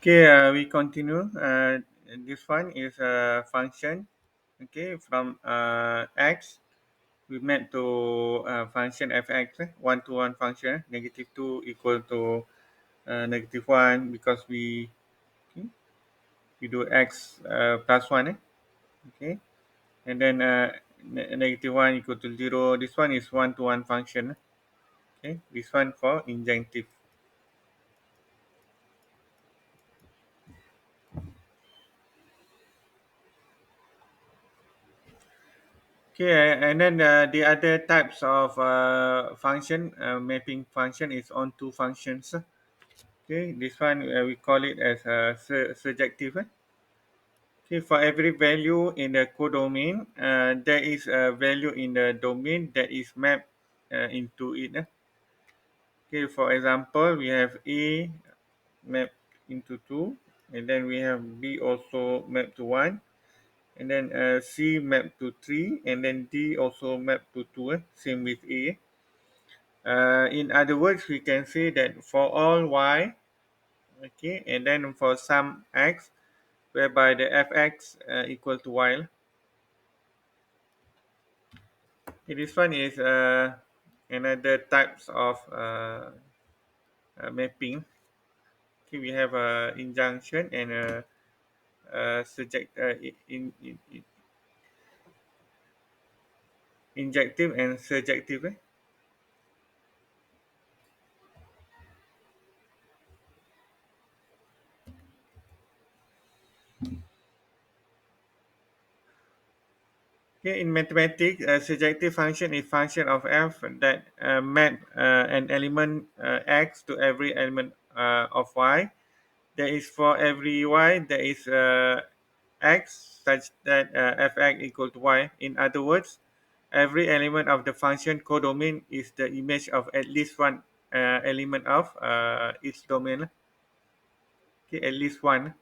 Okay, we continue. This one is a function. Okay, from x, we map to function fx, one to one function. Negative two equal to negative one because okay, we do x plus one. Okay, and then negative one equal to zero. This one is one to one function. Okay, this one for injective. Okay, and then the other types of function mapping function is onto functions. Okay, this one we call it as surjective. Okay, for every value in the codomain, there is a value in the domain that is mapped into it. Okay, for example, we have A mapped into 2, and then we have B also mapped to 1, and then C mapped to 3, and then D also mapped to 2, same with A. In other words, we can say that for all y, okay, and then for some x, whereby the fx equal to y. Okay, this one is another types of mapping. Okay, we have a injunction and a subject injective and surjective. Okay, in mathematics, a surjective function is function of f that map an element x to every element of y. There is for every y there is x such that fx equal to y. In other words, every element of the function codomain is the image of at least one element of its domain. Okay, at least one.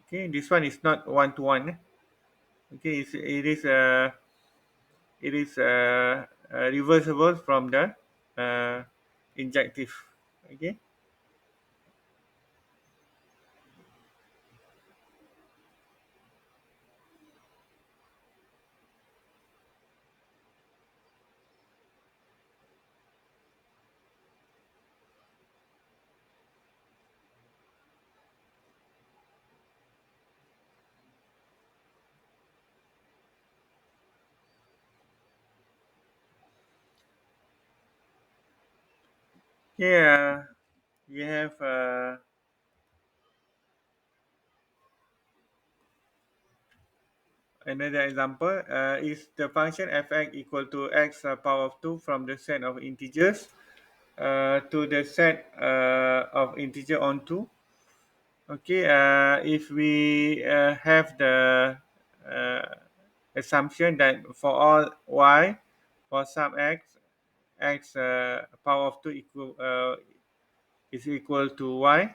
Okay, this one is not one to one. Okay, it is reversible from the uh, injective. Okay. Yeah, we have another example. Is the function fx equal to x power of 2 from the set of integers to the set of integer on 2. Okay, if we have the uh, assumption that for all y, for some x, x power of 2 is equal to y,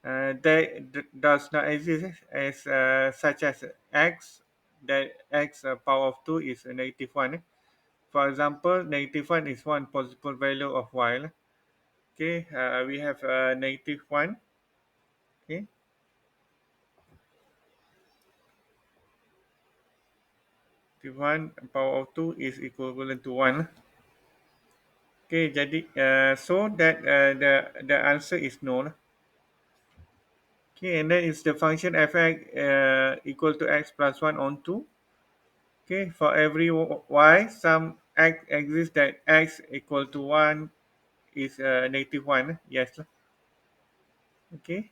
does not exist as such as x, that x power of 2 is a negative 1. For example, negative 1 is one possible value of y. Okay, we have negative 1. Okay, negative 1 power of 2 is equivalent to 1. Okay, jadi so that the answer is no. Okay, and then is the function fx equal to x plus 1 on 2. Okay, for every y, some x exists that x equal to 1 is negative 1. Yes. Okay,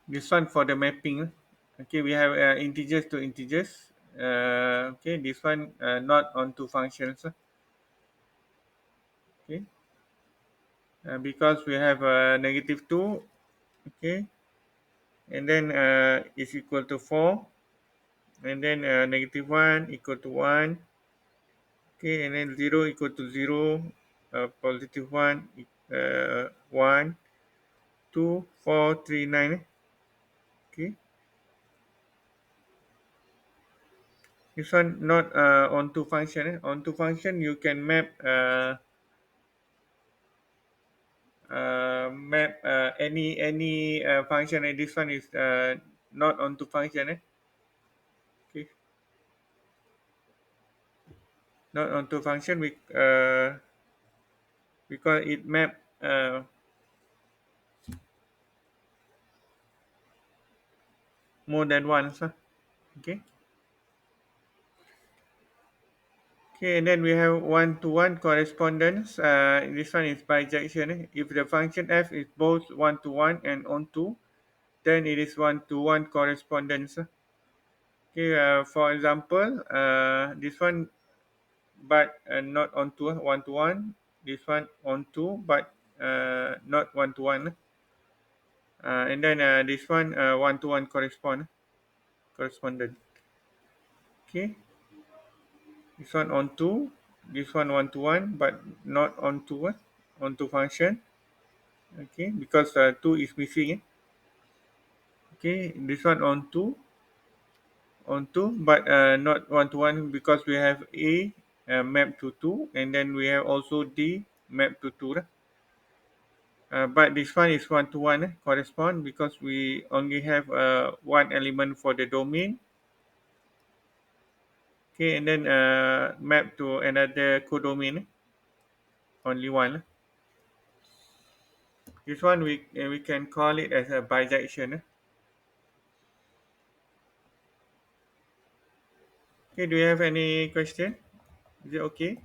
this one for the mapping. Okay, we have integers to integers. Okay, this one not onto functions. Okay, because we have negative 2. Okay, and then is equal to 4, and then negative 1 equal to 1. Okay, and then 0 equal to 0, positive 1, 1, 2, 4, 3, 9. Okay, This one not onto function. Onto function you can map any function, and this one is not onto function. Okay, not onto function. We call it map more than once. Okay. Okay, and then we have one-to-one correspondence. This one is bijection. If the function f is both one-to-one and onto, then it is one-to-one correspondence. Okay, for example, this one but not onto one-to-one. This one onto but not one-to-one. And then this one one-to-one correspondent. Okay, this one onto, this one one-to-one but not onto function. Okay, because 2 is missing. Okay, this one on two but not one to one, because we have a map to 2, and then we have also d map to 2 lah. But this one is one to one correspond, because we only have one element for the domain. Okay, and then map to another codomain, only one lah. This one we can call it as a bijection. Okay, do you have any question? Is it okay?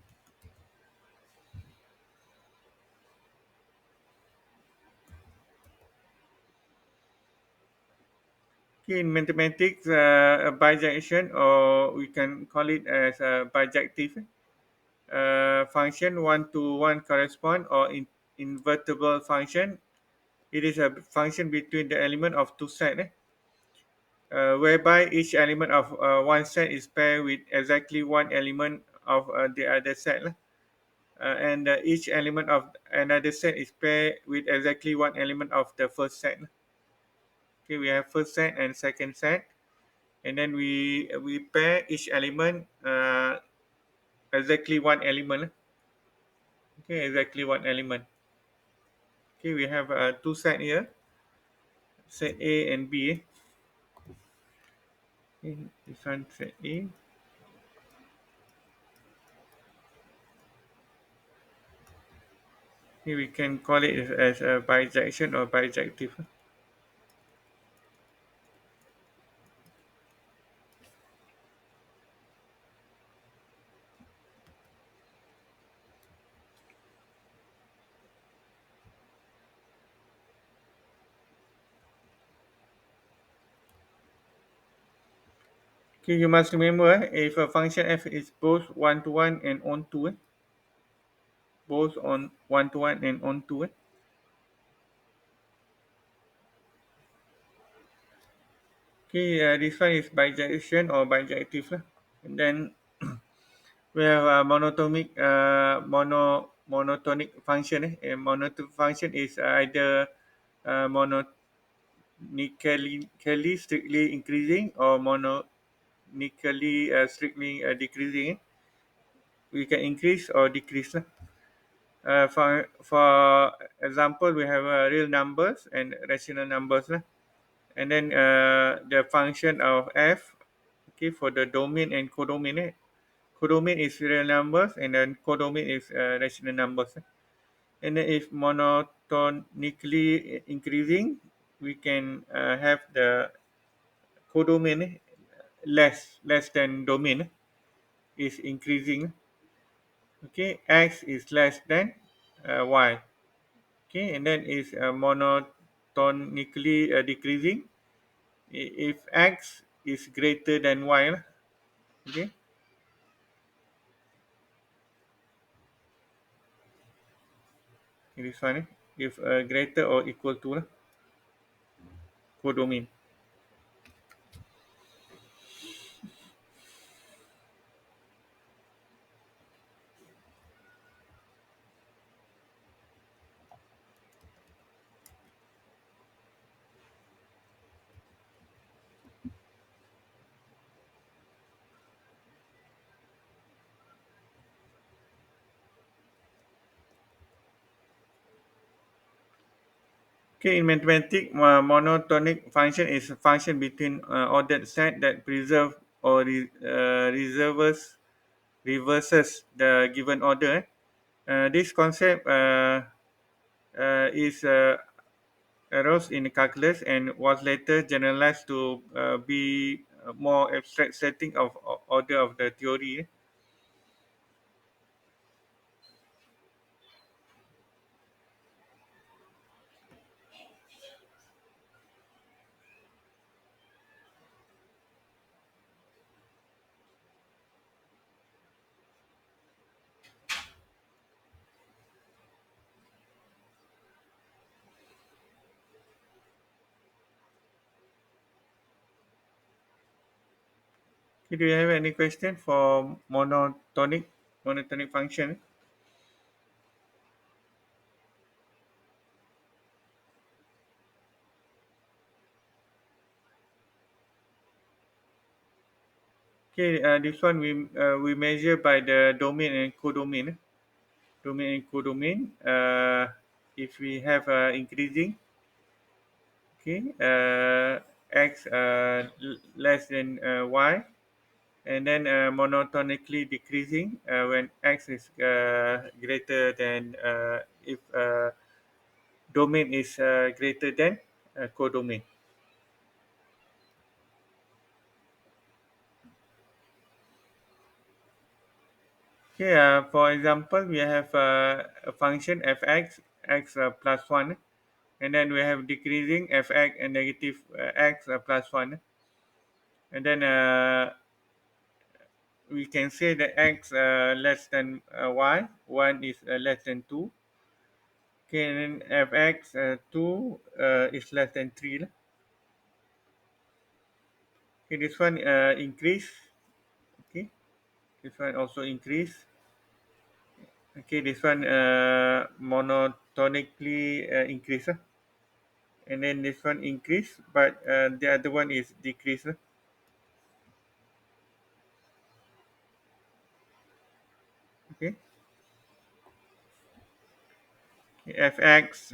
Okay, in mathematics, a bijection, or we can call it as a bijective function, one-to-one correspond, or invertible function. It is a function between the element of two sets, whereby each element of one set is paired with exactly one element of the other set. And each element of another set is paired with exactly one element of the first set. Okay, we have first set and second set, and then we pair each element exactly one element. Okay, exactly one element. Okay, we have two set here, set A and B. Okay, this one set A. Okay, we can call it as a bijection or bijective. Okay, you must remember, if a function f is both one to one and on to, both on one to one and on to. Okay, this one is bijection or bijective lah. And then we have a monotonic function. A monotonic function is either monotonically strictly increasing, or monotonically strictly decreasing. We can increase or decrease. For example, we have real numbers and rational numbers. And then the function of f, okay, for the domain and codomain. Codomain is real numbers, and then codomain is rational numbers. And then if monotonically increasing, we can have the codomain less than domain is increasing. Okay, x is less than y. Okay, and then is monotonically decreasing if x is greater than y lah. Okay, this one if greater or equal to lah, codomain. Okay, in mathematics, monotonic function is a function between ordered set that preserve or reverses the given order. This concept is arose in calculus and was later generalized to be a more abstract setting of order of the theory. Okay, do you have any question for monotonic function? Okay, this one we measure by the domain and codomain. Domain and codomain. If we have increasing, okay, x less than y, and then monotonically decreasing when x is greater than if domain is greater than codomain. Okay, for example, we have a function fx, x plus 1, and then we have decreasing fx and negative x plus 1. And then we can say that x less than y, 1 is less than 2. Okay, and then fx 2 is less than 3 lah. Okay, this one increase. Okay, this one also increase. Okay, this one monotonically increase. And then this one increase, but the other one is decrease. Okay, fx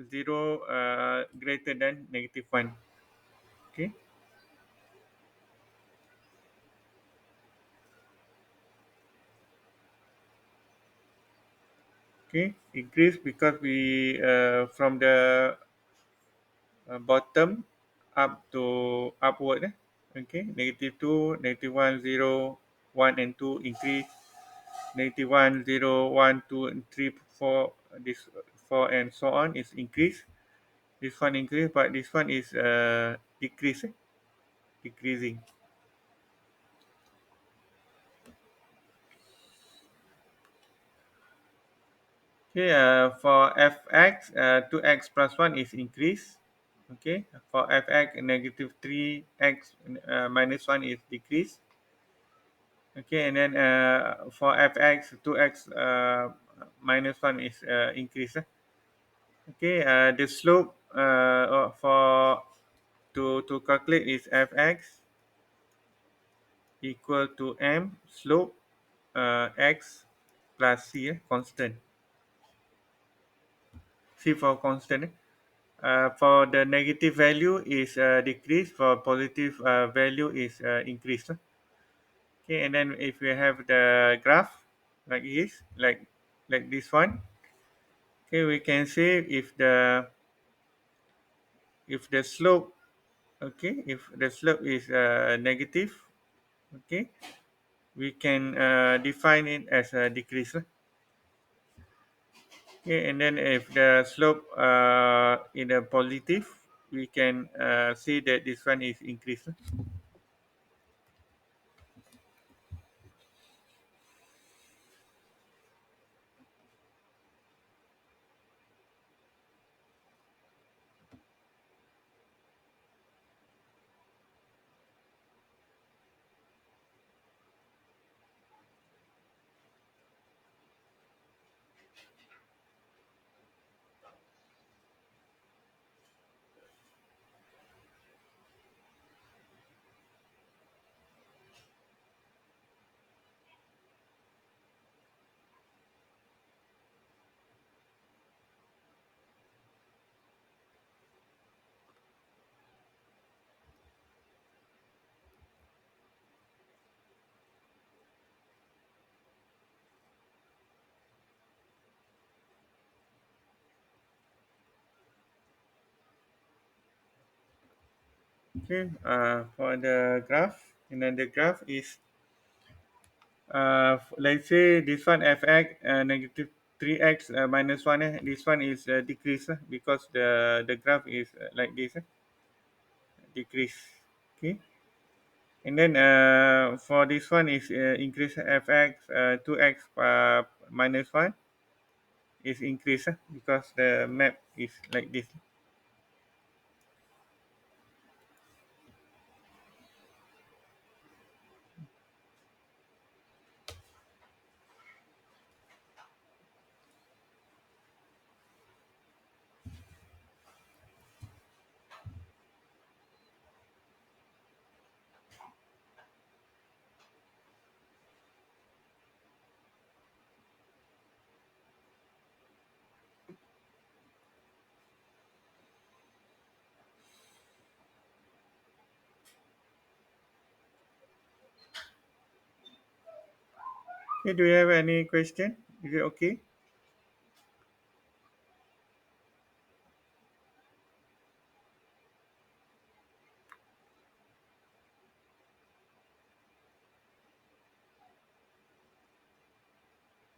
0 greater than negative 1. Okay, okay, increase because we from the bottom up to upward. Okay, negative 2, negative 1, 0, 1 and 2 increase. Negative 1, 0, 1, 2, and 3, 4, this 4 and so on is increase. This one increase, but this one is decrease, decreasing. Okay, for fx, 2x plus 1 is increase. Okay, for fx, negative 3x minus 1 is decrease. Okay, and then for fx, 2x minus 1 is increase. Okay, the slope for to calculate is fx equal to m slope x plus c, constant. C for constant. For the negative value is decrease. For positive value is increase. Okay, and then if we have the graph like this, like this one, okay, we can say if the slope, okay, if the slope is negative, okay, we can define it as a decrease. Okay, and then if the slope in a positive, we can see that this one is increase. Okay, for the graph, and then the graph is let's say this one fx negative 3x minus 1. This one is decrease because the graph is like this, decrease. Okay, and then for this one is increase fx 2x minus 1 is increase because the map is like this. Okay, do you have any question? Is it okay?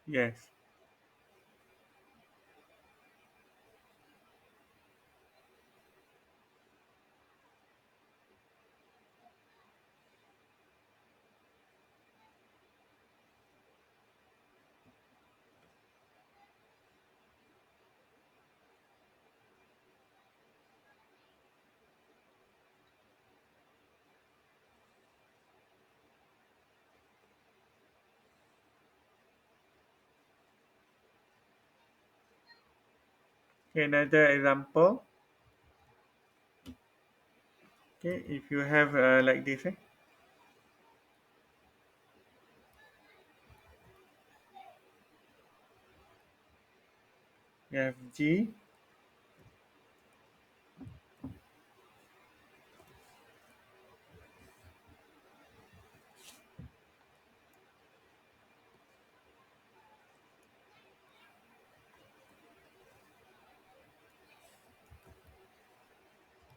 Yes. Okay, another example. Okay, if you have like this, you have G,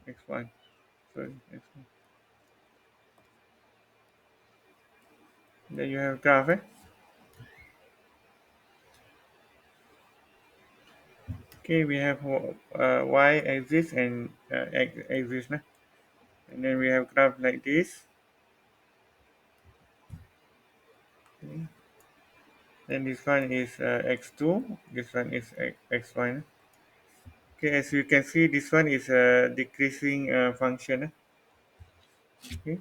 X1. Sorry, X1. Then you have graph. Okay, we have Y axis and X axis. And then we have graph like this. Okay. Then this one is X2. This one is X1. Okay, as you can see, this one is a decreasing function. Okay,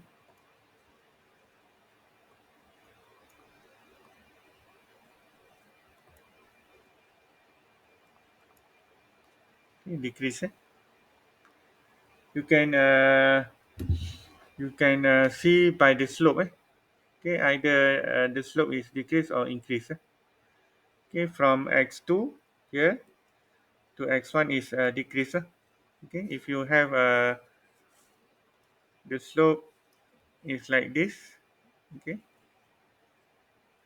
decrease. You can see by the slope. Okay, either the slope is decrease or increase. Okay, from x2 here to x1 is decrease. Okay, if you have the slope is like this. Okay,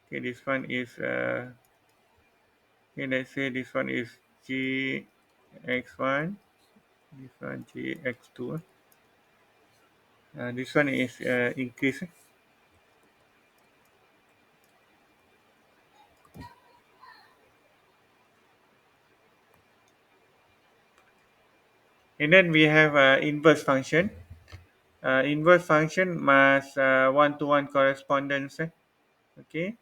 okay, this one is okay. Let's say this one is g x1. This one g x2. This one is increase. And then we have inverse function. Inverse function must one-to-one correspondence. Okay,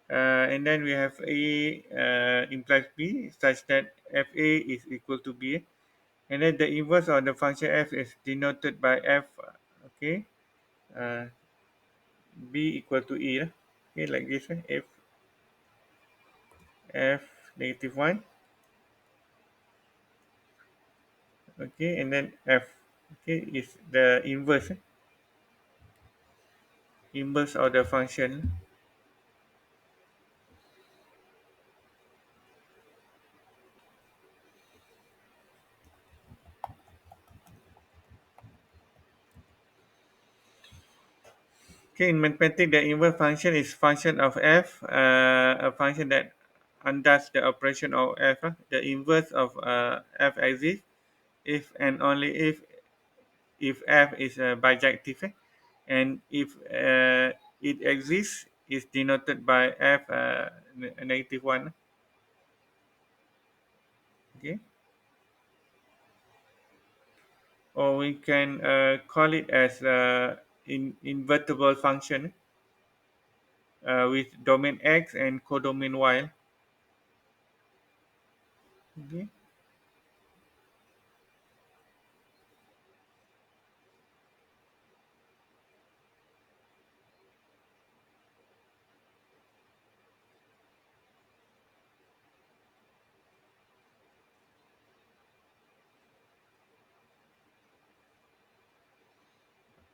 and then we have A implies B such that FA is equal to B. And then the inverse of the function f is denoted by f, okay, uh, B equal to E. Okay, like this. F negative 1. Okay, and then F. Okay, is the inverse of the function. Okay, in mathematics, the inverse function is function of f, a function that undoes the operation of f. The inverse of f exists if and only if if f is bijective, and if it exists, is denoted by f negative one. Okay, or we can call it as invertible function with domain x and codomain y. Okay.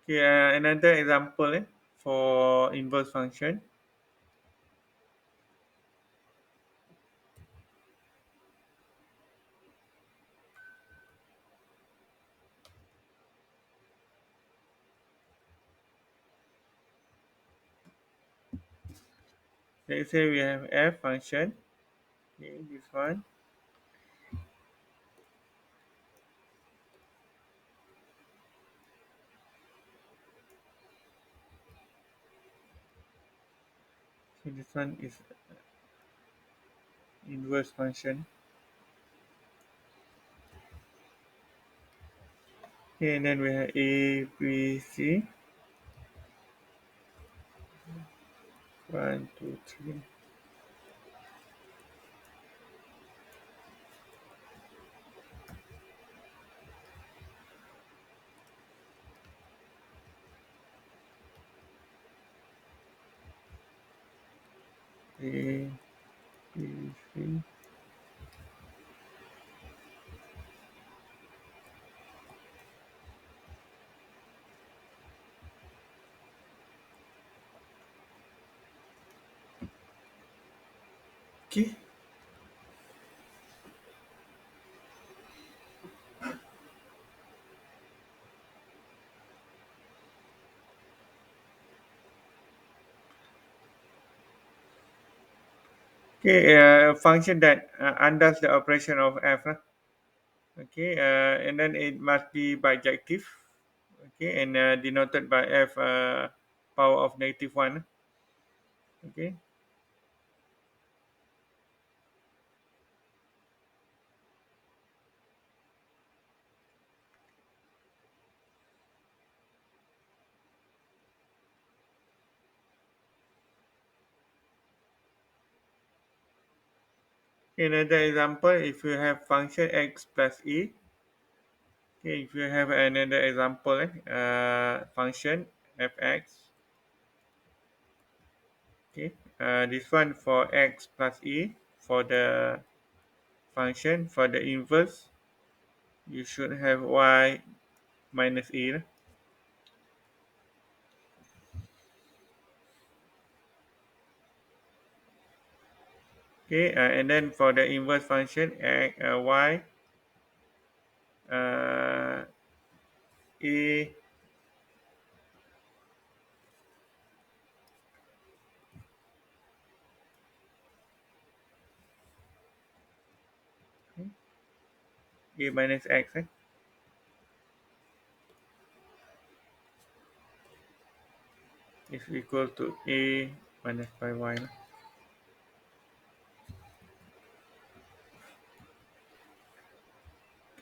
Okay, another example for inverse function. Let's say we have f function. Okay, this one. So this one is inverse function. Okay, and then we have a, b, c. 1, 2, 3. A, b, c. Okay. Okay, function that undoes the operation of f. Okay, and then it must be bijective. Okay, and denoted by f power of negative 1. Okay. Another example, if you have function x plus e. Okay, if you have another example, function fx. Okay, this one for x plus e for the function. For the inverse, you should have y minus e. Okay, and then for the inverse function, y uh, a, a minus x is equal to a minus by y.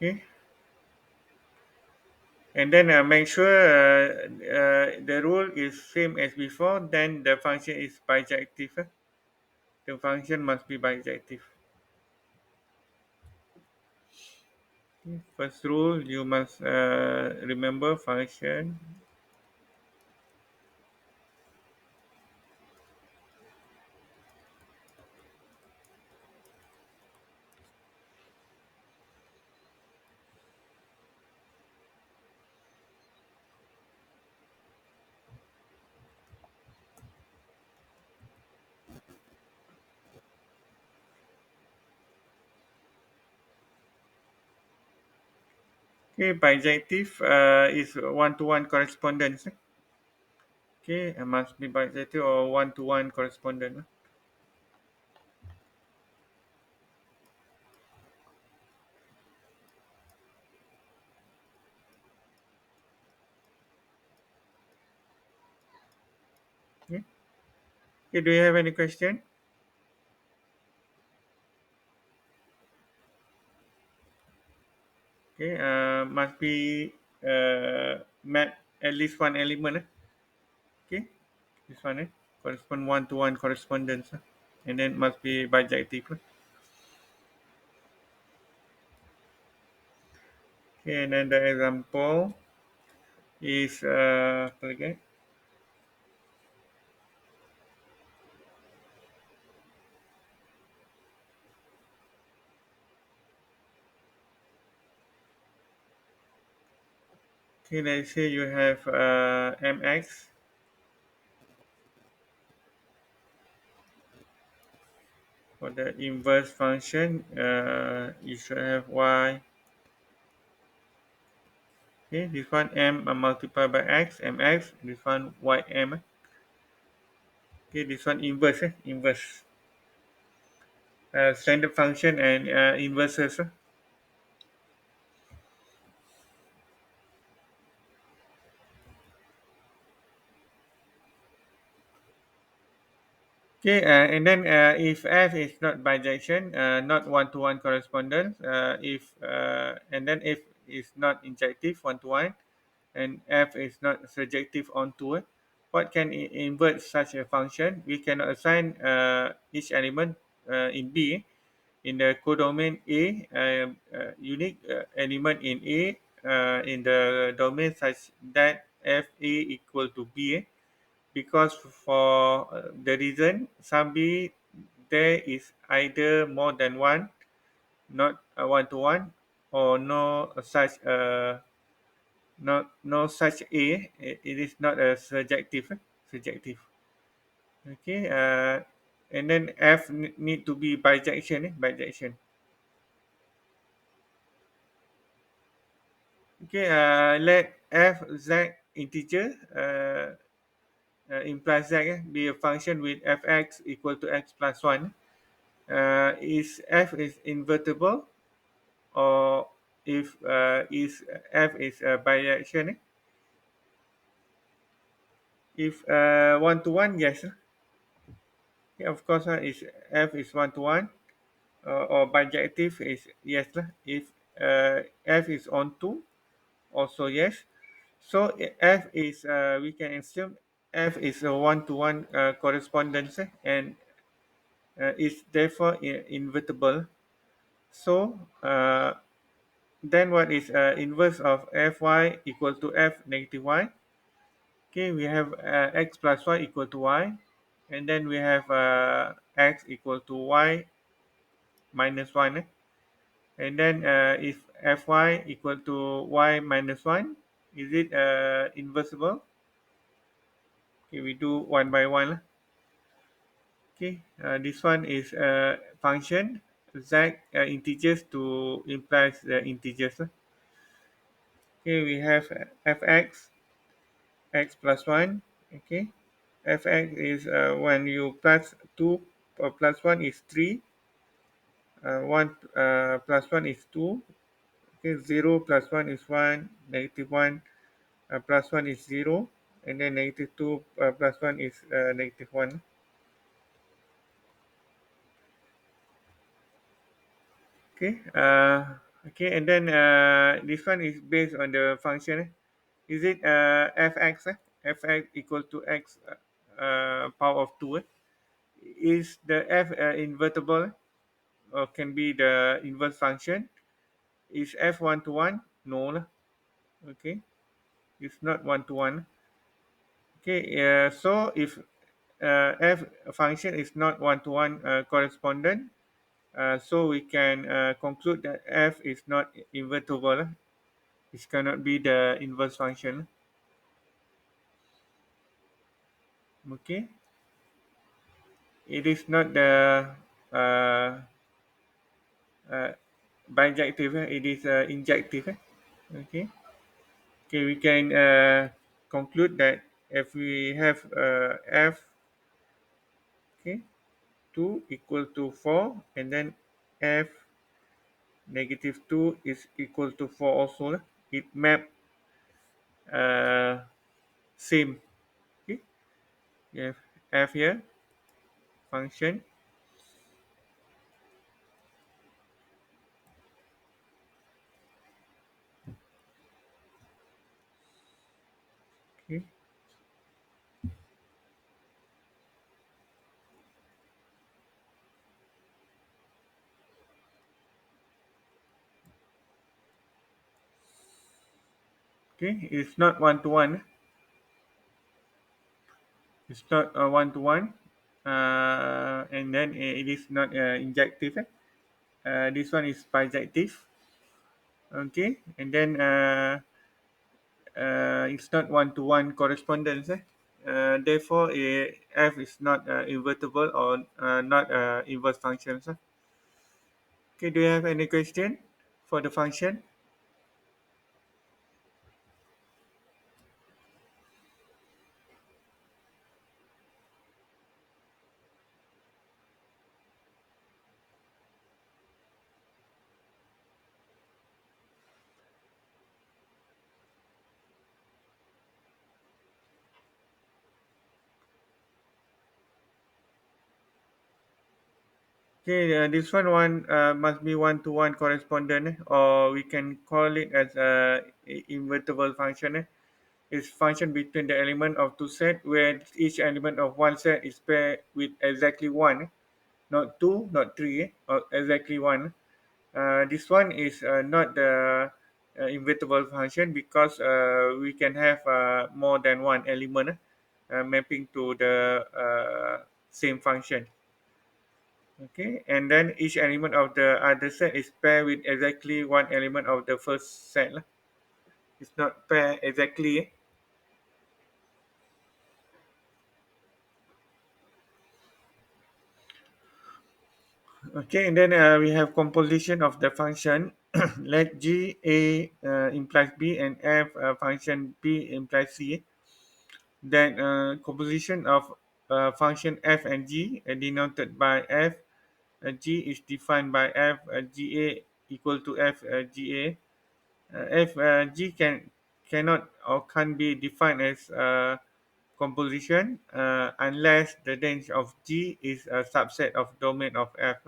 Okay, and then make sure the rule is same as before. Then the function is bijective. The function must be bijective. Okay. First rule, you must remember function. Okay, bijective is one-to-one correspondence. Okay, it must be bijective or one-to-one correspondence. Okay. Okay, do you have any question? Okay, must be map at least one element. Okay, this one correspond one to one correspondence, and then must be bijective. Okay, and then the example is apa lagi? Okay, let's say you have mx for the inverse function. You should have y. Okay, this one m multiplied by x, mx. This one ym. Okay, this one inverse, inverse. Standard function and inverses. Okay, and then if f is not bijection, not one-to-one correspondence, if and then if is not injective one-to-one, and f is not surjective onto it, what can invert such a function? We can assign each element in B in the codomain A, unique element in A in the domain such that f A equal to B. Because for the reason some b there is either more than one, not one to one, or no such a, it is not a subjective. Okay, and then f need to be bijection, bijection. Okay, let f z integer implies z be a function with fx equal to x plus 1. Is f is invertible, or if is f is a bijection. If one to one, yes. Yeah, of course, is f is one to one, or bijective is yes lah. If f is on two, also yes. So f is we can assume f is a one to one correspondence, and is therefore invertible. So then what is inverse of fy equal to f negative y? Okay, we have x plus y equal to y, and then we have x equal to y minus 1. And then if fy equal to y minus 1, is it inversible? Okay, we do one by one. Okay, this one is function z integers to implies the integers. Okay, we have fx x plus 1. Okay, fx is when you plus 2 plus 1 is 3, 1 plus 1 is 2. Okay, 0 plus 1 is 1, negative 1 plus 1 is 0, and then negative 2 plus 1 is negative 1. Okay, okay, and then this one is based on the function. Is it fx? Fx equal to x power of 2. Is the f invertible, or can be the inverse function? Is f one to one? No lah. Okay, it's not one to one. Okay, so if f function is not one to one correspondent, so we can conclude that f is not invertible. It cannot be the inverse function. Okay, it is not the uh, uh, bijective. It is injective. Okay. Okay, we can conclude that if we have f, okay, 2 equal to 4, and then f negative 2 is equal to 4 also, it map uh, same. Okay. You have f here, function. Okay, okay, it's not one to one. It's not one to one. And then it is not injective. This one is bijective. Okay, and then it's not one to one correspondence. Therefore, f is not invertible or not inverse functions. Okay, do you have any question for the function? Okay, this one must be one to one correspondent, or we can call it as a invertible function. It's function between the element of two set where each element of one set is paired with exactly one, not two, not three, or exactly one. This one is not the invertible function because we can have more than one element mapping to the same function. Okay, and then each element of the other set is paired with exactly one element of the first set lah. It's not pair exactly. Okay, and then we have composition of the function. Let g a implies b and f function b implies c. Then composition of function f and g denoted by f. G is defined by f ga equal to f ga. If G cannot or can't be defined as composition unless the range of G is a subset of domain of F.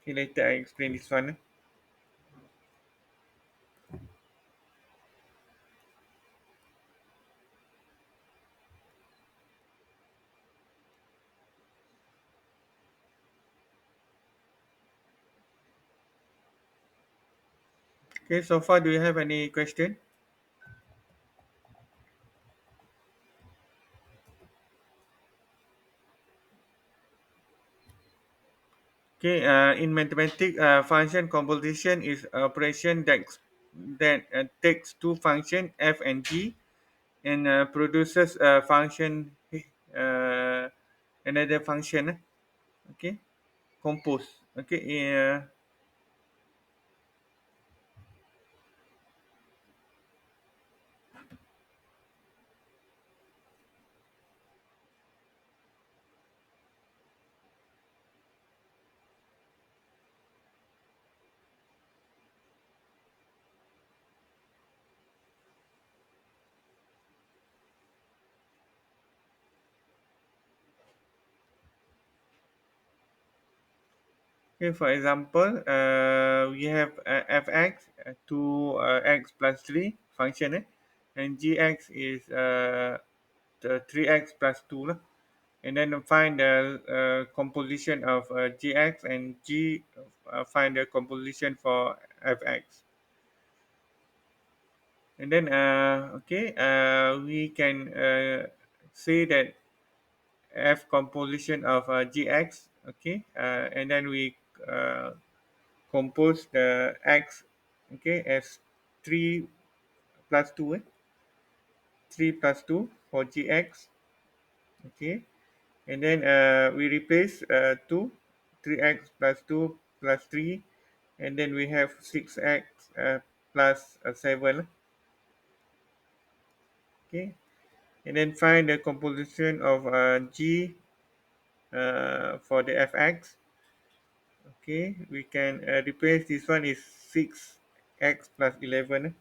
Okay, later I explain this one. Okay, so far do you have any question? Okay, in mathematics, function composition is operation that takes two functions f and g and produces a function uh, another function. Okay, compose. Okay, okay, for example, we have fx to x plus 3 function, and gx is the 3x plus 2. And then find the composition of gx and find the composition for fx. And then, we can say that f composition of gx, okay, and then we uh, compose the x, okay, as 3 plus 2, 3 plus 2 for gx, okay, and then we replace 2, 3x plus 2 plus 3, and then we have 6x plus 7, okay, and then find the composition of g for the fx. Okay, we can replace this one is 6x plus 11.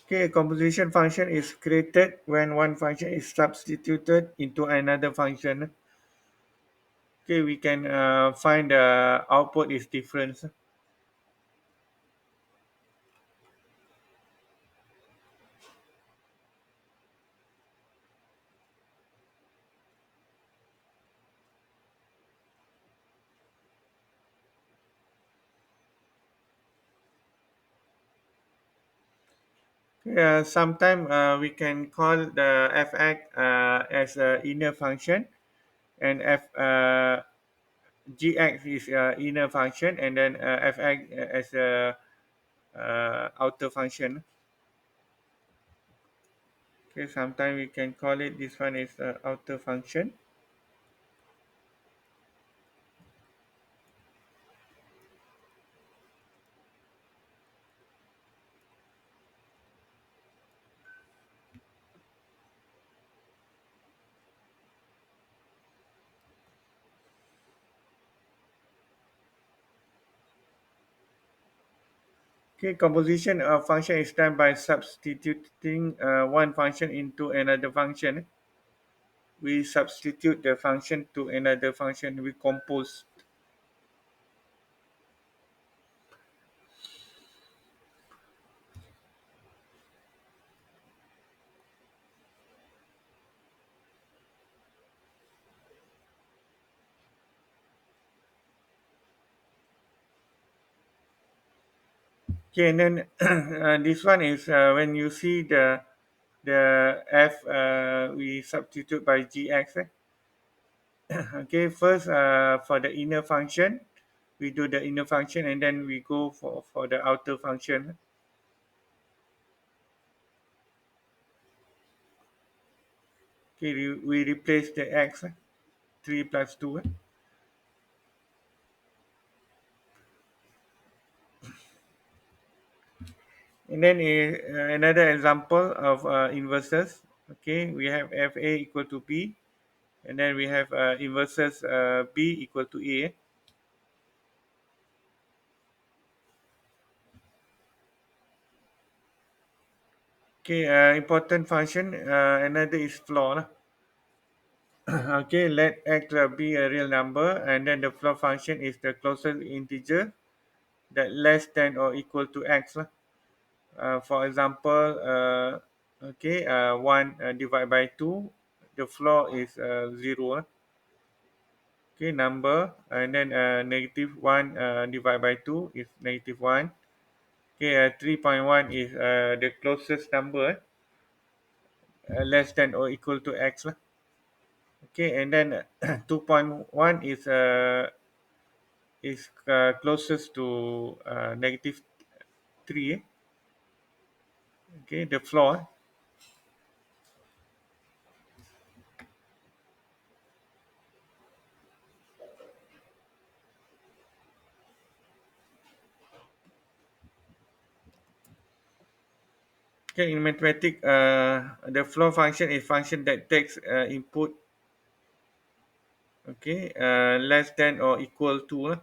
Okay, a composition function is created when one function is substituted into another function. Okay, we can find the output is different. Sometimes we can call the fx as a inner function, and gx is inner function, and then fx as a outer function. Okay, sometimes we can call it this one is outer function. Okay, composition of function is done by substituting one function into another function. We substitute the function to another function. We compose. Okay, and then this one is when you see the f we substitute by gx. Okay, first for the inner function, we do the inner function, and then we go for the outer function. Okay, we replace the x, 3 plus 2. And then another example of inverses. Okay, we have fa equal to b, and then we have inverses b equal to a. Okay, important function. Another is floor. Okay, let x be a real number, and then the floor function is the closest integer that less than or equal to x. For example, 1 divided by 2, the floor is 0. Okay, number, and then negative 1 divided by 2 is negative 1. Okay, 3.1 is the closest number, less than or equal to x. Okay, and then 2.1 is closest to negative 3. Okay, the floor. Okay, in mathematics, the floor function is function that takes input, okay, less than or equal to.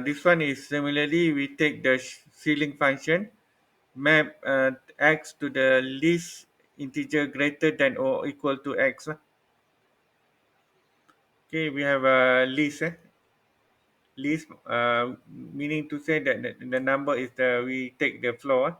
This one is similarly, we take the ceiling function, map x to the least integer greater than or equal to x. Okay, we have a least. Least meaning to say that the number is the we take the floor.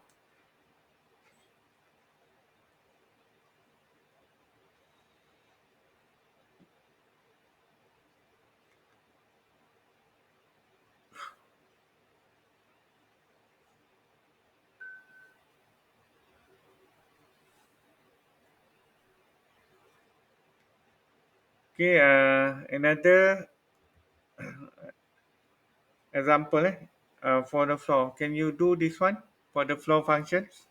Okay, another example for the floor. Can you do this one for the floor functions?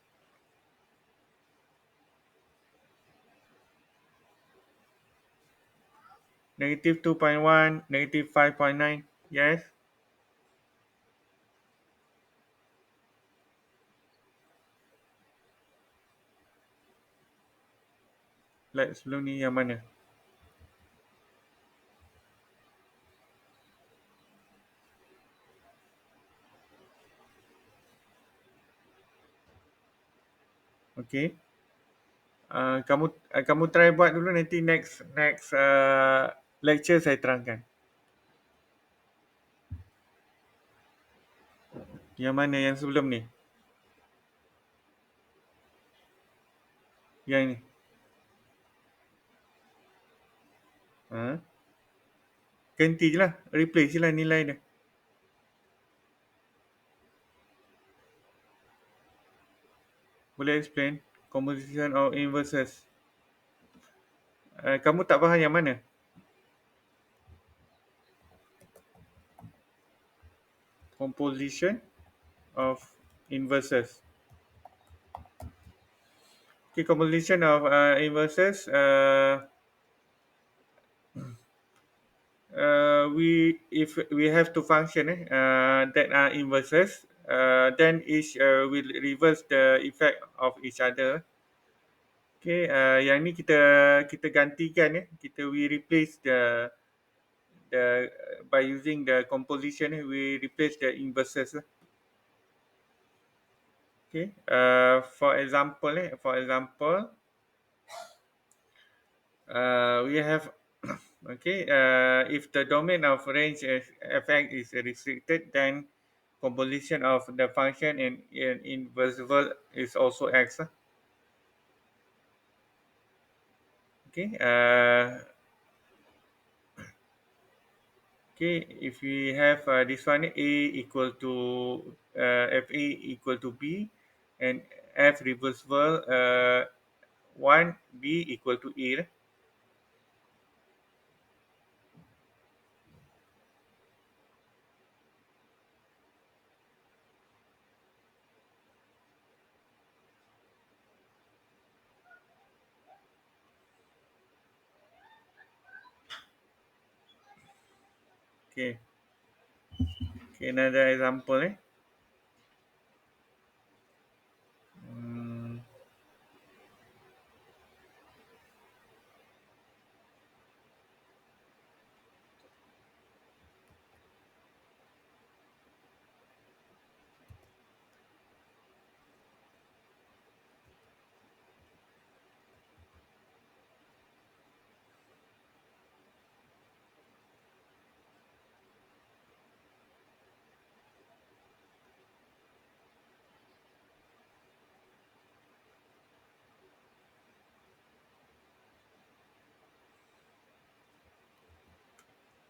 Negative 2.1, negative 5.9. Yes, let's dulu ni yang mana? Okay. Kamu try buat dulu, nanti next lecture saya terangkan. Yang mana yang sebelum ni? Yang ni. Ha? Ganti je lah, replace je lah nilai dia. Boleh explain composition of inverses? Kamu tak faham yang mana? Composition of inverses. Okay, composition of inverses. We if we have two function that are inverses, then each will reverse the effect of each other. Okay, yang ni kita gantikan kita we replace the by using the composition we replace the inverses. Okay, for example, we have okay, if the domain of range fx is restricted, then composition of the function in inversible is also x. Okay, okay, if we have this one a equal to fa equal to b, and f reversible 1 b equal to a. Okay, okay, another example. Hmm,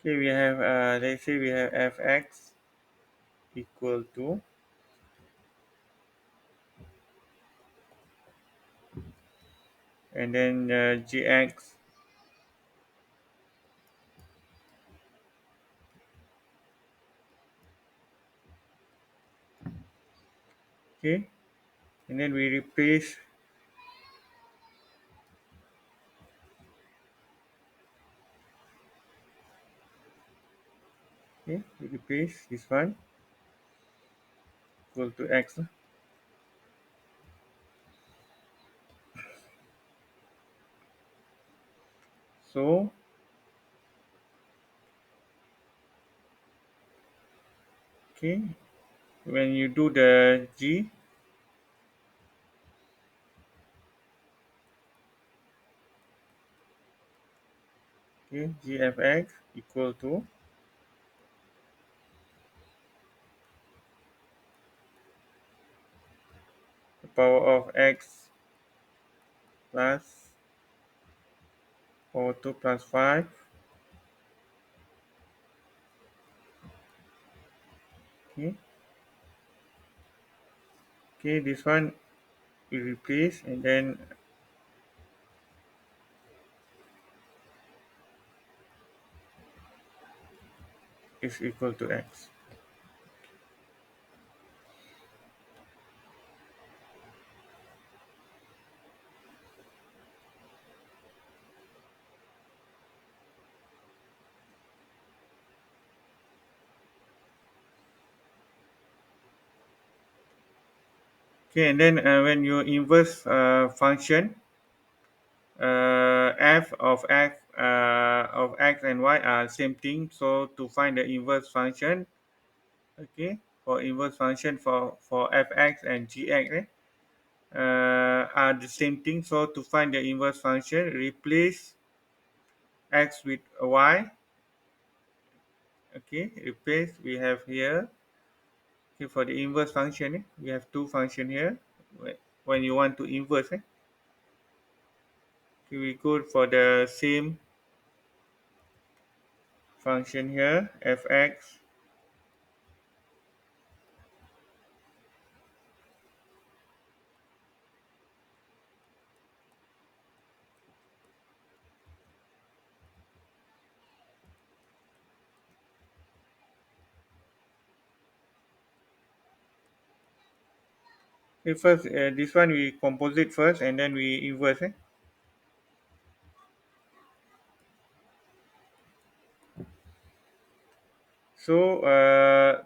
okay, we have let's say we have fx equal to, and then gx, okay, and then we replace, okay, we replace this one equal to x. So okay, when you do the g, okay, g of x equal to the power of x plus power 2 plus 5. Okay, okay, this one we replace, and then is equal to x. Okay, and then when you inverse function, f of x and y are same thing. So to find the inverse function, okay, for inverse function for fx and gx, are the same thing. So to find the inverse function, replace x with y. Okay, replace, we have here. Okay, for the inverse function, we have two function here. When you want to inverse, okay, we go for the same function here, fx. Okay, first, this one we composite first and then we inverse. So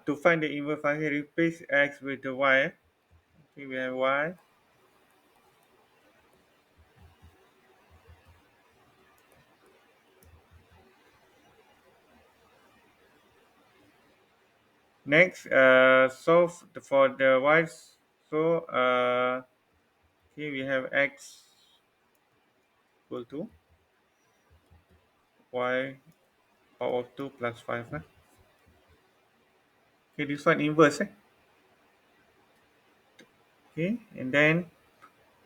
to find the inverse function, replace x with the y. Okay, we have y. Next, solve for the y. So here we have x equal to y power of 2 plus 5. Okay, this one inverse. Okay, and then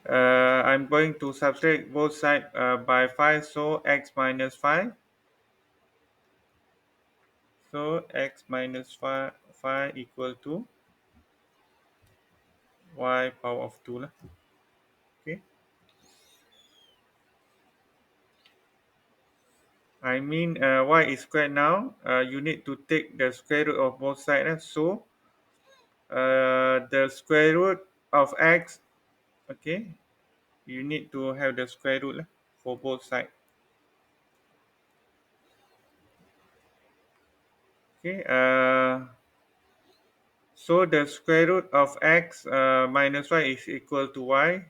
I'm going to subtract both sides by 5. So x minus 5. So x minus 5 equal to y power of 2 lah. Okay, I mean y is squared now. You need to take the square root of both sides. So the square root of x, okay, you need to have the square root lah, for both sides. Okay, so the square root of x minus y is equal to y.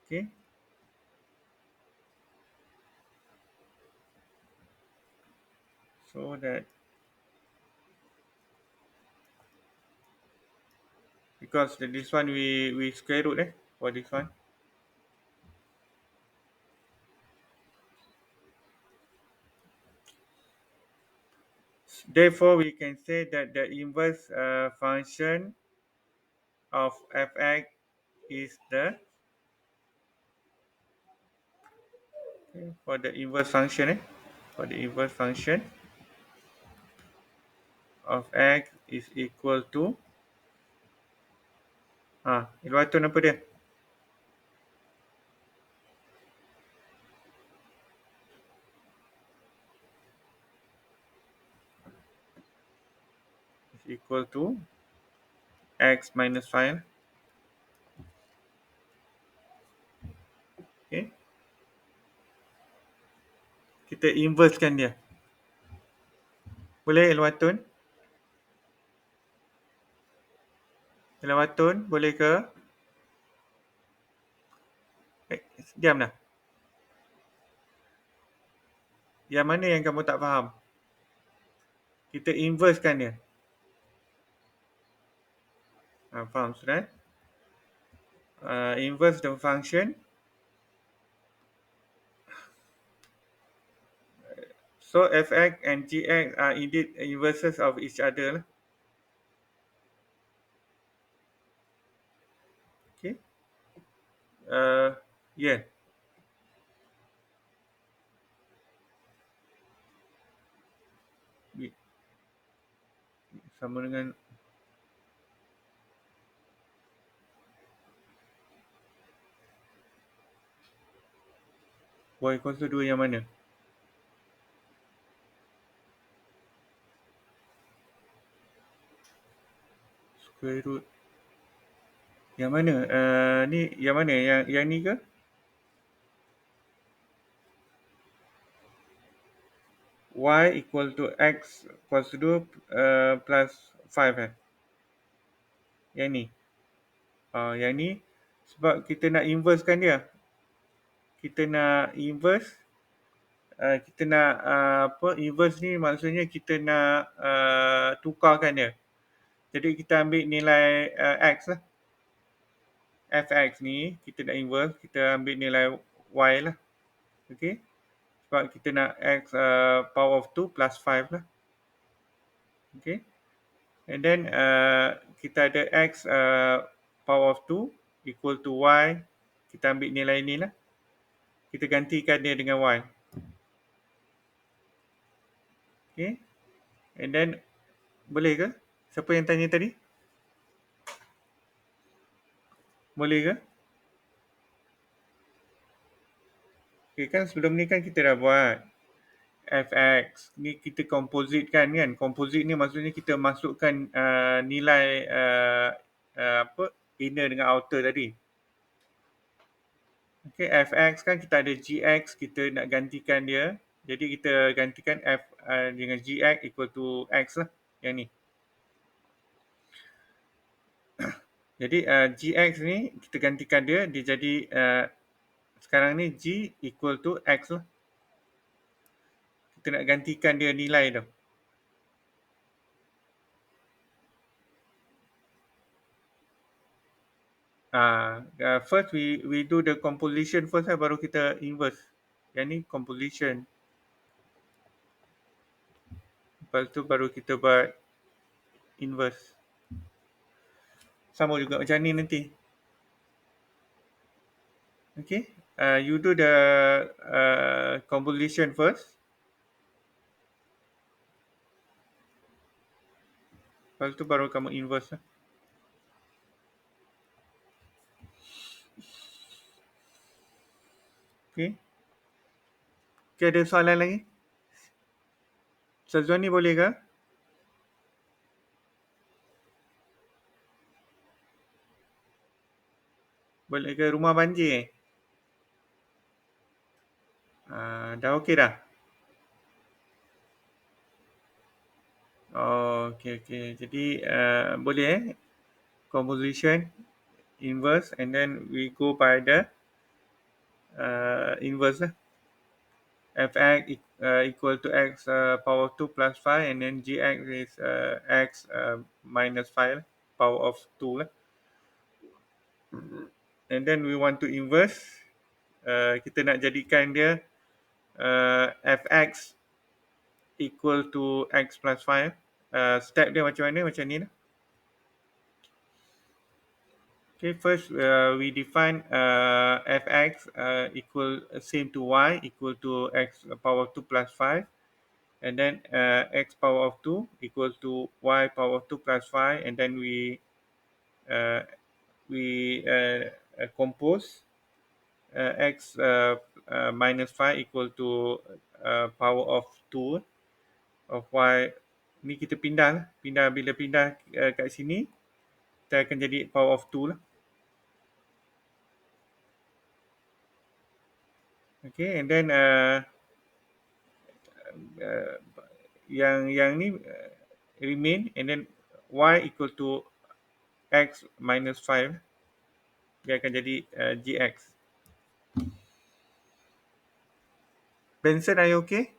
Okay, so that because this one we square root for this one. Therefore, we can say that the inverse function of fx is the, okay, for the inverse function for the inverse function of x is equal to Ilwatun apa dia? Is equal to x minus 5. Okay, kita inversekan dia. Boleh Ilwatun? Ilwatun boleh ke? Diam dah. Yang mana yang kamu tak faham? Kita inversekan dia. Faham sudah? Inverse the function. So fx and gx are indeed inverses of each other. Okay. Yeah. Sama dengan y equals to 2 yang mana? Square root. Yang mana? Ni yang mana? Yang ni ke? Y equal to x equals to 2 plus 5 Yang ni. Yang ni sebab kita nak inversekan dia. Kita nak inverse. Kita nak apa? Inverse ni maksudnya kita nak tukarkan dia. Jadi kita ambil nilai x lah. fx ni kita nak inverse, kita ambil nilai y lah. Okay, sebab kita nak x power of 2 plus 5 lah. Okay, and then kita ada x power of 2 equal to y, kita ambil nilai ni lah, kita gantikan dia dengan y. Okay, and then boleh ke? Siapa yang tanya tadi? Boleh ke? Okay, kan sebelum ni kan kita dah buat fx. Ni kita composite kan. Composite ni maksudnya kita masukkan nilai apa, inner dengan outer tadi. Okay, fx kan kita ada gx, kita nak gantikan dia. Jadi kita gantikan f dengan gx equal to x lah. Yang ni. Jadi gx ni kita gantikan dia jadi sekarang ni g equal to x lah. Kita nak gantikan dia nilai tu. First we do the composition first lah, baru kita inverse. Yang ni composition. Lepas tu baru kita buat inverse. Sama juga macam ni nanti. Okay. You do the composition first. Lepas tu baru kamu inverse lah. Okay. Okay, ada soalan lagi? Syazwani boleh ke? Boleh ke? Rumah banjir dah okey dah? Oh, okay. Jadi boleh composition, inverse, and then we go by the inverse lah. Fx equal to x power of 2 plus 5, and then gx is x minus 5 power of 2 lah. And then we want to inverse. Kita nak jadikan dia fx equal to x plus 5. Step dia macam mana? Macam ni lah. Okay, first we define fx equal same to y equal to x power of 2 plus 5, and then x power of 2 equal to y power of 2 plus 5, and then we compose x minus 5 equal to power of 2 of y. Ni kita pindah bila pindah kat sini, kita akan jadi power of 2 lah. Okay, and then yang ni remain, and then y equal to x minus 5, dia akan jadi gx. Benson, are you okay?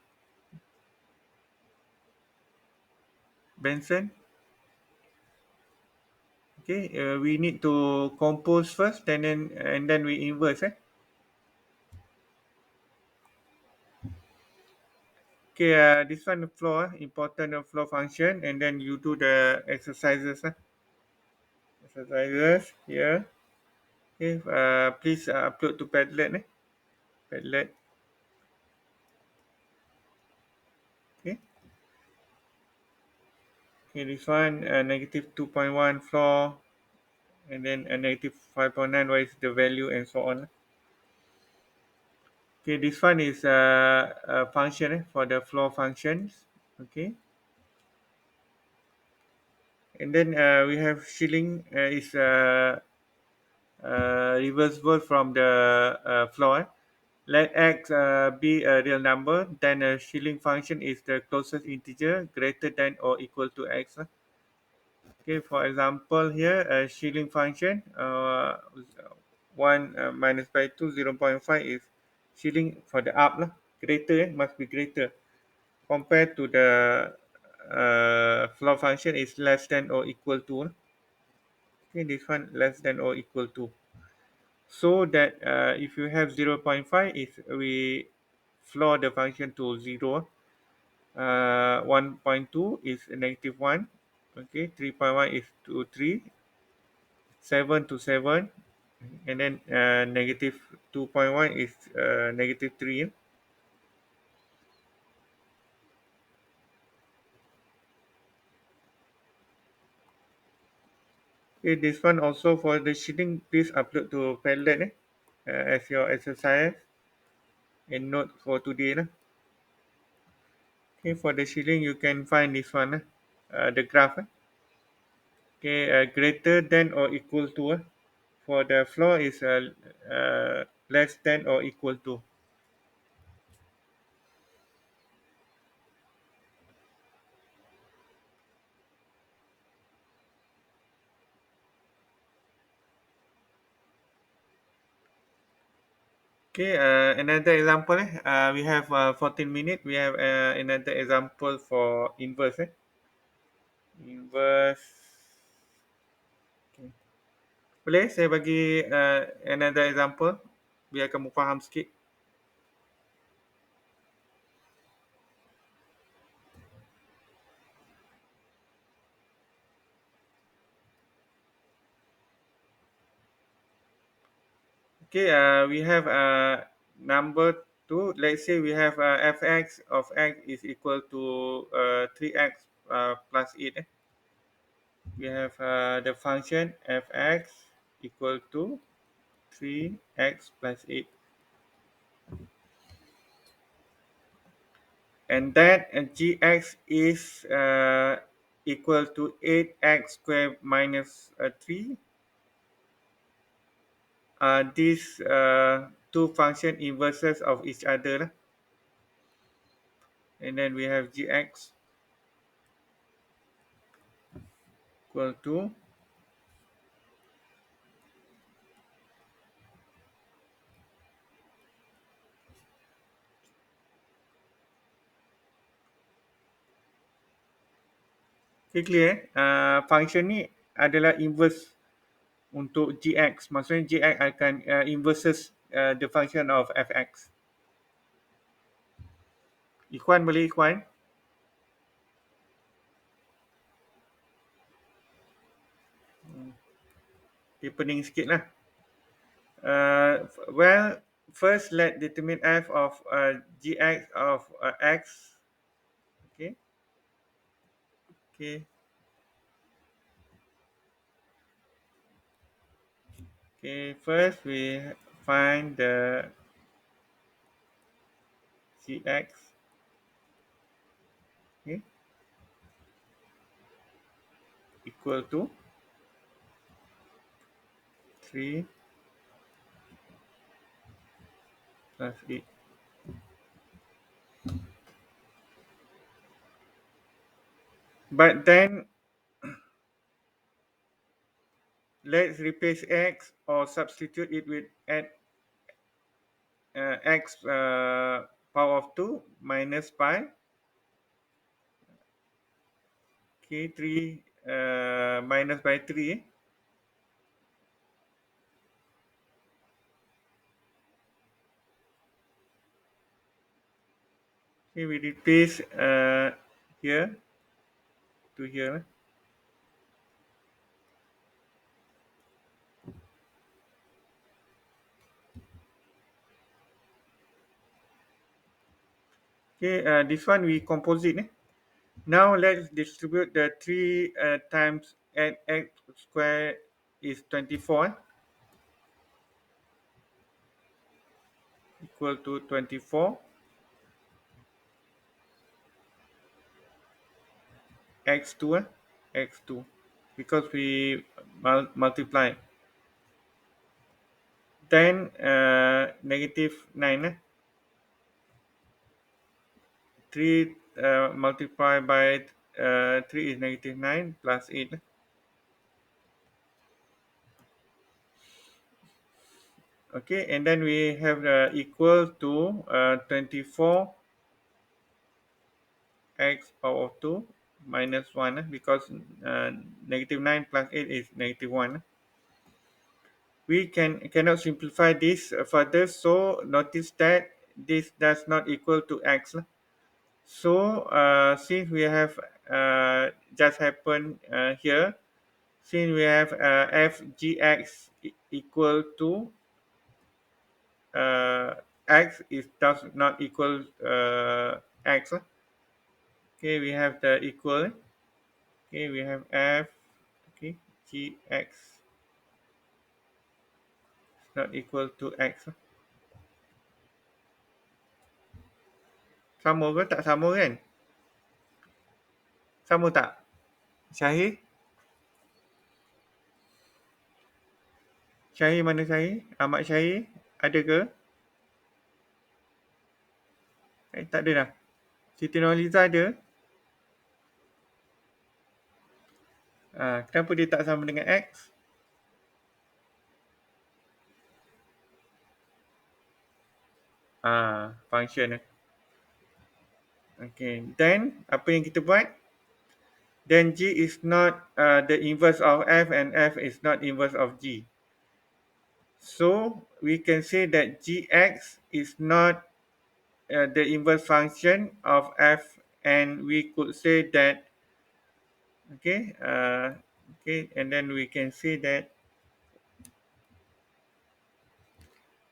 Benson? Okay, we need to compose first, and then we inverse. Okay, this one the flow, important flow function, and then you do the exercises. Exercises here. Okay, please upload to Padlet. Padlet. Okay. Okay, this one negative 2.1 flow, and then negative 5.9. What is the value and so on. Okay, this one is a function for the flow functions. Okay. And then we have shilling is reversible from the flow. Let x be a real number, then a shilling function is the closest integer greater than or equal to x. Okay, for example here, a shilling function 1 minus by 2, 0.5 is shilling for the up lah. Greater, must be greater. Compared to the floor function is less than or equal to. Okay, this one less than or equal to. so that if you have 0.5, if we floor the function to 0, 1.2 is negative 1, okay, 3.1 is to 3, 7 to 7, and then negative 2.1 is negative 3. Okay, this one also for the shilling, please upload to Padlet as your exercise and note for today. Okay, for the shilling, you can find this one, the graph. Okay, greater than or equal to. For the floor is less than or equal to. Okay, another example. We have 14 minutes. We have another example for inverse. Inverse. Okay. Boleh saya bagi another example biar kamu faham sikit. Okay, we have number 2. Let's say we have fx of x is equal to 3x plus 8. We have the function fx equal to 3x plus 8. And that gx is equal to 8x squared minus 3. These two function inverses of each other. And then we have gx equal to, okay, clear function ni adalah inverse untuk gx. Maksudnya gx akan inverses the function of fx. Ikhwan boleh ikhwan? Dia pening sikit lah. Well, first let determine f of gx of x. Okay. Okay. Okay. First we find the gx. Okay. Equal to 3 plus 8. But then let's replace x or substitute it with x power of 2 minus pi. Okay, 3 minus by 3. Okay, we replace here to here. Okay, this one we composite. Now let's distribute the 3 times x square is 24 equal to 24 x2 x2 because we multiply. Then negative 9 3 multiplied by 3 is negative 9 plus 8. Okay, and then we have equal to 24 x power of 2 minus 1 because negative 9 plus 8 is negative 1. cannot simplify this further, so notice that this does not equal to x lah. So since we have just happened here, since we have f gx equal to x is does not equal x lah. Okay, we have the equal. Okay, we have f, okay, gx is not equal to x lah. Sama ke tak sama kan? Sama tak? Syahir? Syahir mana Syahir? Ahmad Syahir? Ada ke? Tak ada dah. Siti Nurhaliza ada? Kenapa dia tak sama dengan X? Function. Okay. Then, apa yang kita buat? Then G is not the inverse of F and F is not inverse of G. So, we can say that Gx is not the inverse function of F, and we could say that, okay, okay, and then we can say that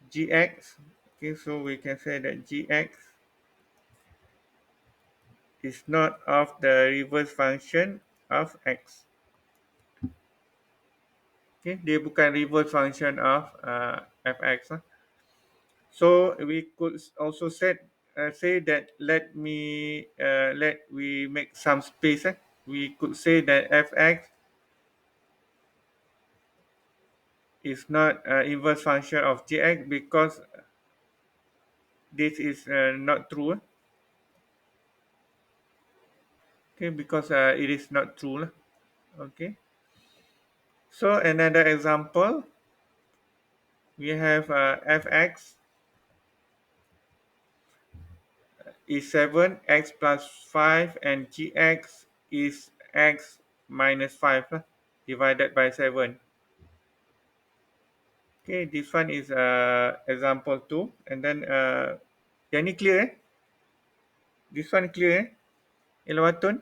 Gx, okay, so we can say that Gx is not of the reverse function of X. Okay, dia bukan reverse function of Fx. So we could also say that let we make some space. We could say that Fx is not inverse function of Gx because this is not true. Okay, because it is not true. Okay. So another example, we have Fx is 7, x plus 5, and Gx is x minus 5 divided by 7. Okay, this one is example 2. And then, yang ni clear This one clear Elwatun?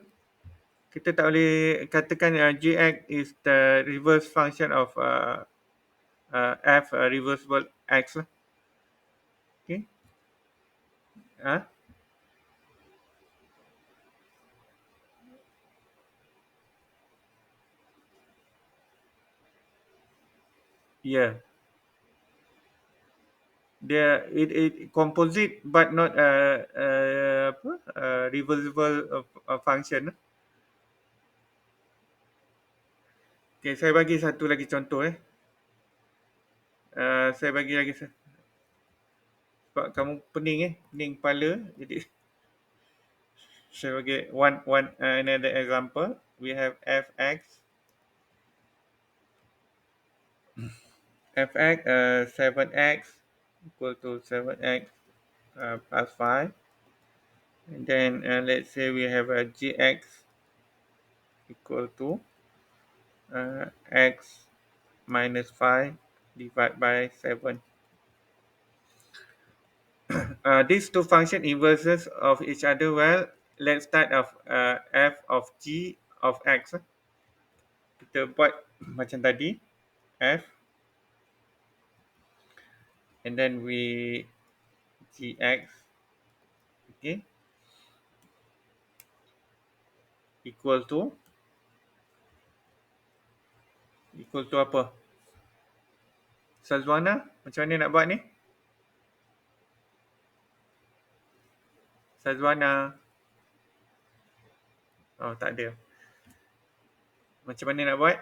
Kita tak boleh katakan Gx is the reverse function of f reversible x lah. Okay. Yeah. It composite but not reversible function. Okay, saya bagi satu lagi contoh saya bagi lagi sebab kamu pening kepala, jadi saya bagi one another example. We have fx 7x equal to 7x plus 5, and then let's say we have a gx equal to x minus 5 divided by 7. These two function inverses of each other. Well, let's start of f of g of x. Kita buat macam tadi, f, and then we gx, okay, equal to apa? Sazwana, macam mana nak buat ni? Sazwana. Oh, tak ada. Macam mana nak buat?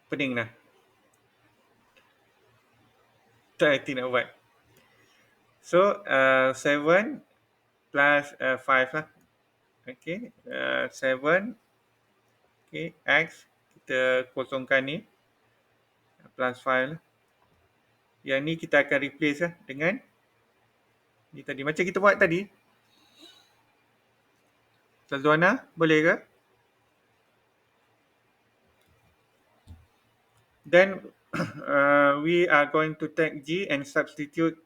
Pening lah. Tak hati nak buat. So, 7 plus 5 lah. Okay, 7, okay, x, kita kosongkan ni, plus 5 lah. Yang ni kita akan replace lah dengan ni tadi. Macam kita buat tadi. Sazwana, boleh ke? Then we are going to take g and substitute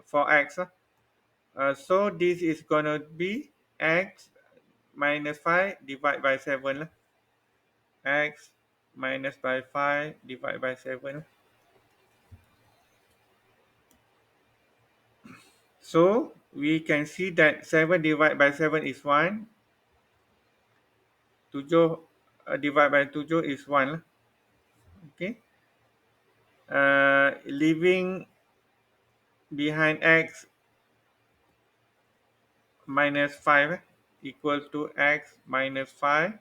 for x. So this is going to be x minus 5 divided by 7 lah. X minus by 5 divided by 7. So we can see that 7 divided by 7 is 1. 7 divided by 7 is 1 lah. Okay. Leaving behind x minus 5 equal to x minus 5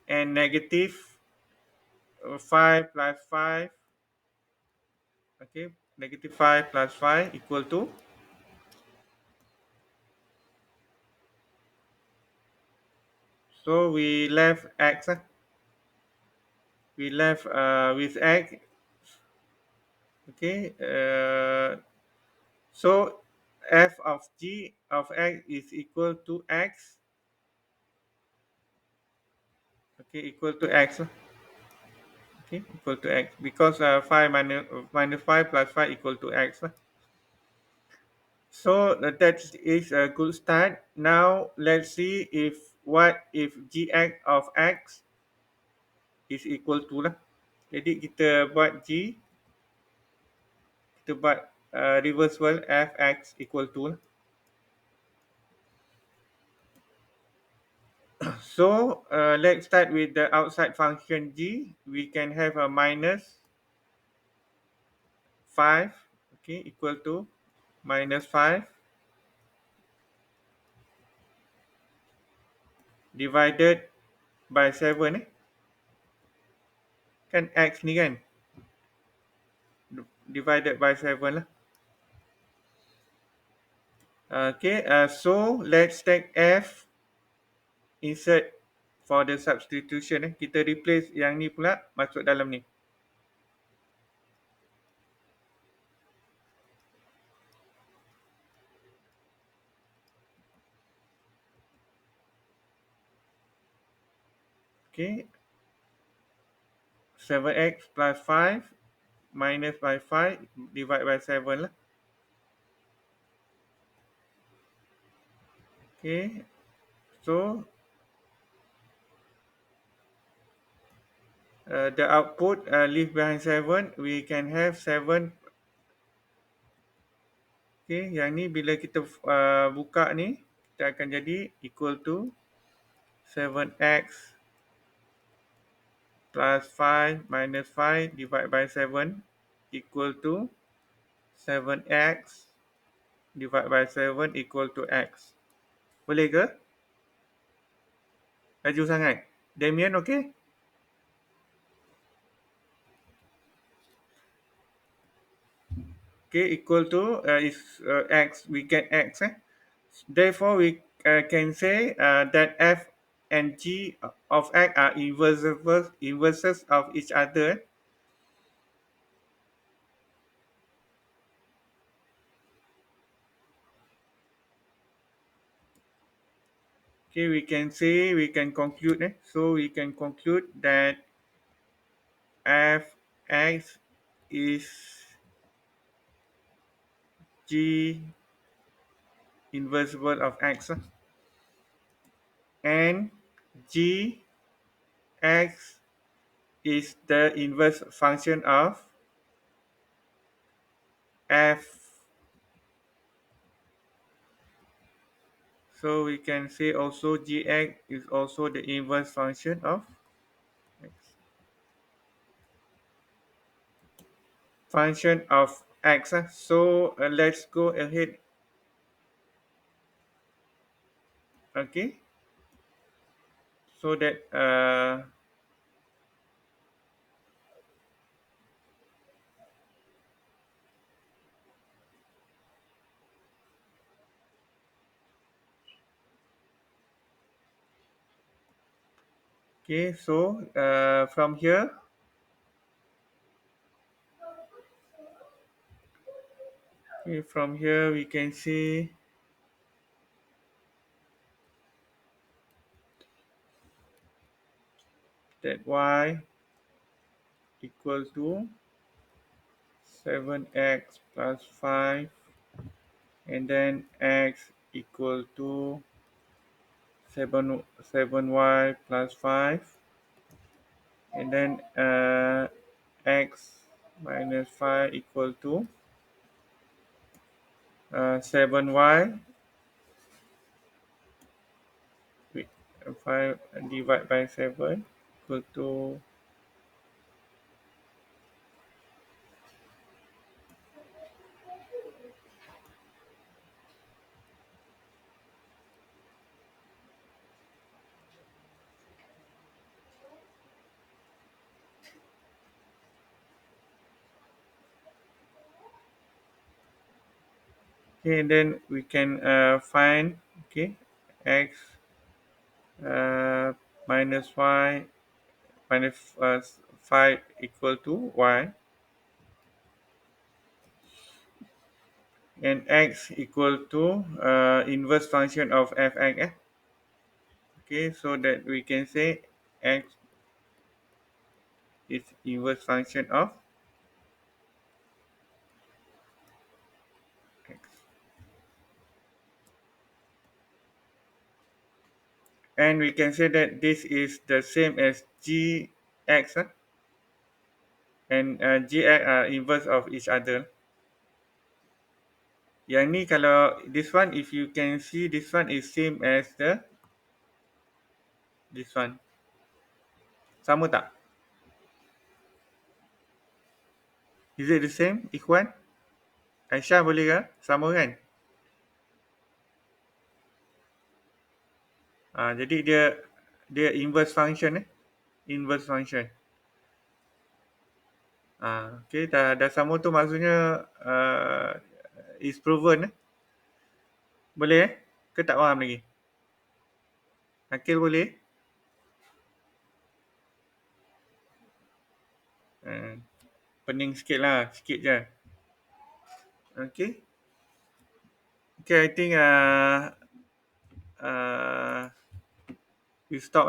and negative 5 plus 5. Okay, negative 5 plus 5 equal to, so we left x, we left with x. Okay, so f of g of x is equal to x. Okay, equal to x. Okay, equal to x because 5 minus 5 plus 5 equal to x. So that is a good start. Now let's see if gx of x is equal to lah. Jadi kita buat g, kita buat reversal fx equal to lah. So let's start with the outside function g. We can have a minus 5, okay, equal to minus 5 divided by 7 kan x ni kan, divided by 7 lah. Okay, so let's take f, insert for the substitution. Kita replace yang ni pula masuk dalam ni. Okay, 7x plus 5 minus by 5 divided by 7 lah. Okay, so the output leave behind 7, we can have 7. Okay, yang ni bila kita buka ni, kita akan jadi equal to 7x plus 5 minus 5 divided by 7 equal to 7x divided by 7 equal to x. Boleh ke? Laju sangat. Damien, okay? Okay, equal to is x. We get x. Therefore, we can say that f and g of x are inverses of each other. Okay, we can conclude. So we can conclude that f x is g inversible of x, and g x is the inverse function of f. So we can say also gx is also the inverse function of x. Function of x. So let's go ahead. Okay. So that okay. So from here, okay, from here we can see that y equal to 7x plus 5, and then x equal to 7y plus 5, and then x minus 5 equal to 7y, wait, 5 divided by 7 equal to, okay, and then we can find, okay, x uh, minus y minus 5 equal to y, and x equal to inverse function of fx, okay, so that we can say x is inverse function of x, and we can say that this is the same as gx, and gx are inverse of each other. Yang ni kalau this one, if you can see, this one is same as the this one, sama tak? Is it the same, Ikhwan? Aisyah boleh ke? Sama kan? Jadi dia dia inverse function, inverse function. Okay, dah sama tu maksudnya is proven, boleh ke tak faham lagi? Akil boleh? Pening sikit lah, sikit je. Okay, okay, I think we stop